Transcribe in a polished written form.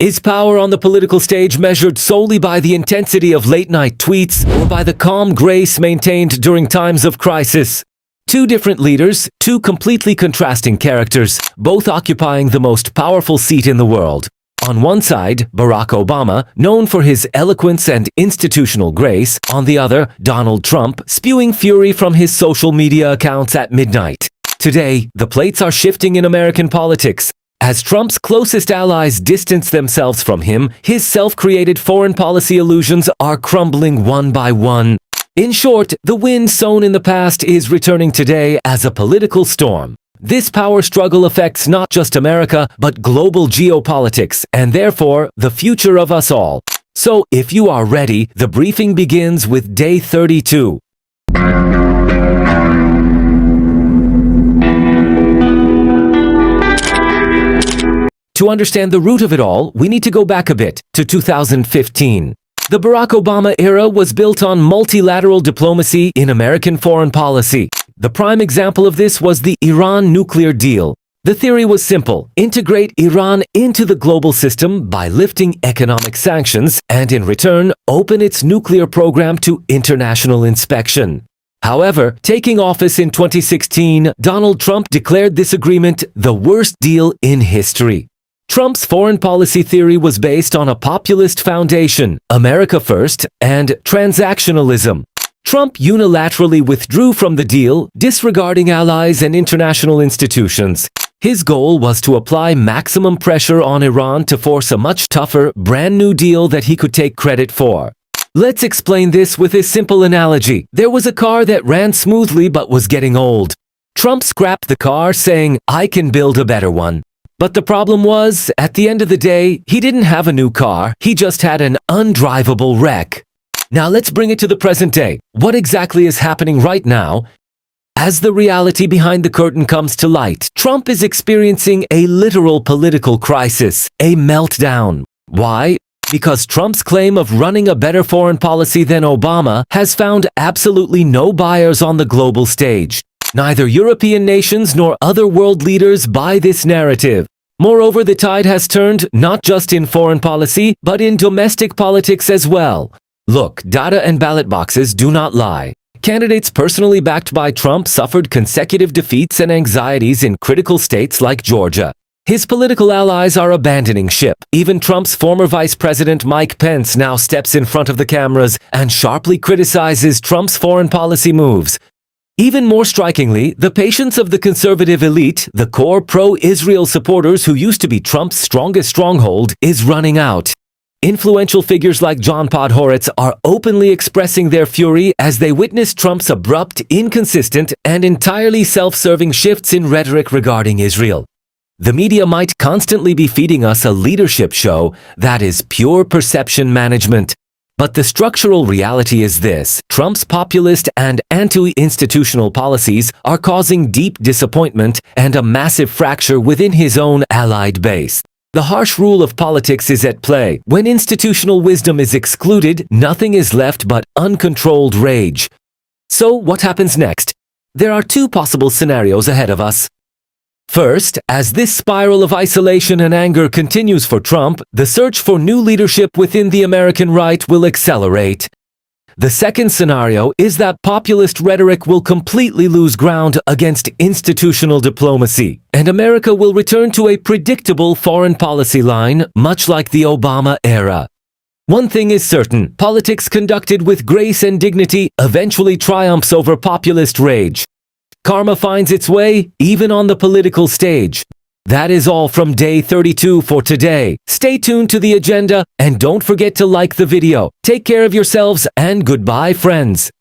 Is power on the political stage measured solely by the intensity of late-night tweets or by the calm grace maintained during times of crisis? Two different leaders, two completely contrasting characters, both occupying the most powerful seat in the world. On one side, Barack Obama, known for his eloquence and institutional grace. On the other, Donald Trump, spewing fury from his social media accounts at midnight. Today, the plates are shifting in American politics. As Trump's closest allies distance themselves from him, his self-created foreign policy illusions are crumbling one by one. In short, the wind sown in the past is returning today as a political storm. This power struggle affects not just America, but global geopolitics, and therefore, the future of us all. So, if you are ready, the briefing begins with Day 32. To understand the root of it all, we need to go back a bit, to 2015. The Barack Obama era was built on multilateral diplomacy in American foreign policy. The prime example of this was the Iran nuclear deal. The theory was simple: integrate Iran into the global system by lifting economic sanctions and, in return, open its nuclear program to international inspection. However, taking office in 2016, Donald Trump declared this agreement the worst deal in history. Trump's foreign policy theory was based on a populist foundation, America first, and transactionalism. Trump unilaterally withdrew from the deal, disregarding allies and international institutions. His goal was to apply maximum pressure on Iran to force a much tougher, brand new deal that he could take credit for. Let's explain this with a simple analogy. There was a car that ran smoothly but was getting old. Trump scrapped the car, saying, "I can build a better one." But the problem was, at the end of the day, he didn't have a new car, he just had an undrivable wreck. Now let's bring it to the present day. What exactly is happening right now? As the reality behind the curtain comes to light, Trump is experiencing a literal political crisis, a meltdown. Why? Because Trump's claim of running a better foreign policy than Obama has found absolutely no buyers on the global stage. Neither European nations nor other world leaders buy this narrative. Moreover, the tide has turned not just in foreign policy, but in domestic politics as well. Look, data and ballot boxes do not lie. Candidates personally backed by Trump suffered consecutive defeats and anxieties in critical states like Georgia. His political allies are abandoning ship. Even Trump's former Vice President Mike Pence now steps in front of the cameras and sharply criticizes Trump's foreign policy moves. Even more strikingly, the patience of the conservative elite, the core pro-Israel supporters who used to be Trump's strongest stronghold, is running out. Influential figures like John Podhoretz are openly expressing their fury as they witness Trump's abrupt, inconsistent, and entirely self-serving shifts in rhetoric regarding Israel. The media might constantly be feeding us a leadership show that is pure perception management. But the structural reality is this: Trump's populist and anti-institutional policies are causing deep disappointment and a massive fracture within his own allied base. The harsh rule of politics is at play. When institutional wisdom is excluded, nothing is left but uncontrolled rage. So, what happens next? There are two possible scenarios ahead of us. First, as this spiral of isolation and anger continues for Trump, the search for new leadership within the American right will accelerate. The second scenario is that populist rhetoric will completely lose ground against institutional diplomacy, and America will return to a predictable foreign policy line, much like the Obama era. One thing is certain: politics conducted with grace and dignity eventually triumphs over populist rage. Karma finds its way, even on the political stage. That is all from Day 32 for today. Stay tuned to the agenda, and don't forget to like the video. Take care of yourselves, and goodbye, friends.